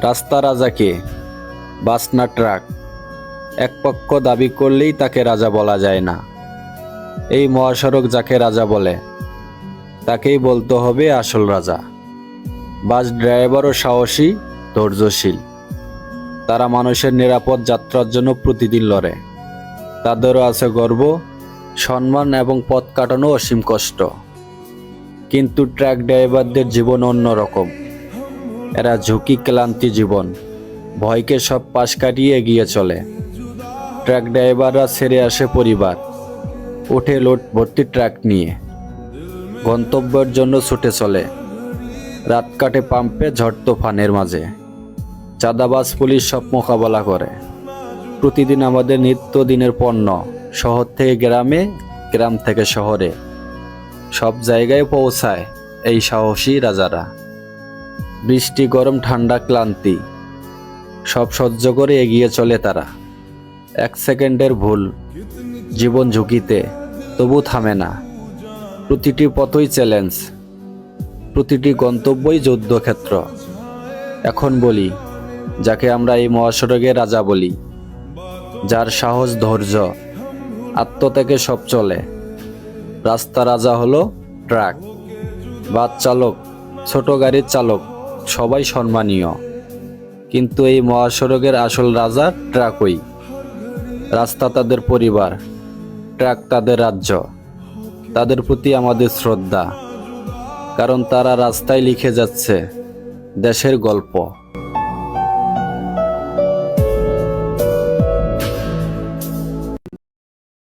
রাস্তা রাজাকে, বাস না ট্রাক। এক পক্ষ দাবি করলেই তাকে রাজা বলা যায় না। এই মহাসড়ক যাকে রাজা বলে তাকেই বলতে হবে আসল রাজা। বাস ড্রাইভারও সাহসী, ধৈর্যশীল। তারা মানুষের নিরাপদ যাত্রার জন্য প্রতিদিন লড়ে। তাদেরও আছে গর্ব, সম্মান এবং পথ কাটানো অসীম কষ্ট। কিন্তু ট্রাক ড্রাইভারদের জীবন অন্যরকম। এরা ঝুঁকি ক্লান্তি জীবন, ভয়কে সব পাশ কাটিয়ে এগিয়ে চলে। ট্রাক ড্রাইভাররা ছেড়ে আসে পরিবার, ওঠে লোড ভর্তি ট্রাক নিয়ে, গন্তব্যের জন্য ছুটে চলে। রাত কাটে পাম্পে, ঝড় তুফানের মাঝে। চাঁদাবাজ পুলিশ সব মোকাবেলা করে। প্রতিদিন আমাদের নিত্যদিনের পণ্য শহর থেকে গ্রামে, গ্রাম থেকে শহরে, সব জায়গায় পৌঁছায় এই সাহসী রাজারা। বৃষ্টি, গরম, ঠান্ডা, ক্লান্তি সব সহ্য করে এগিয়ে চলে তারা। এক সেকেন্ডের ভুল, জীবন ঝুঁকিতে, তবু থামে না। প্রতিটি পথই চ্যালেঞ্জ, প্রতিটি গন্তব্যই যুদ্ধক্ষেত্র। এখন বলি, যাকে আমরা এই মহাসড়কের রাজা বলি, যার সাহস, ধৈর্য, আত্মত্যাগে সব চলে। রাস্তা রাজা হলো ট্রাক। বাস চালক, ছোট গাড়ির চালক সবাই সম্মানীয়, কিন্তু এই মহাসড়কের আসল রাজা ট্রাকই। রাস্তা তাদের পরিবার, ট্রাক তাদের রাজ্য। তাদের প্রতি আমাদের শ্রদ্ধা, কারণ তারা রাস্তায় লিখে যাচ্ছে দেশের গল্প।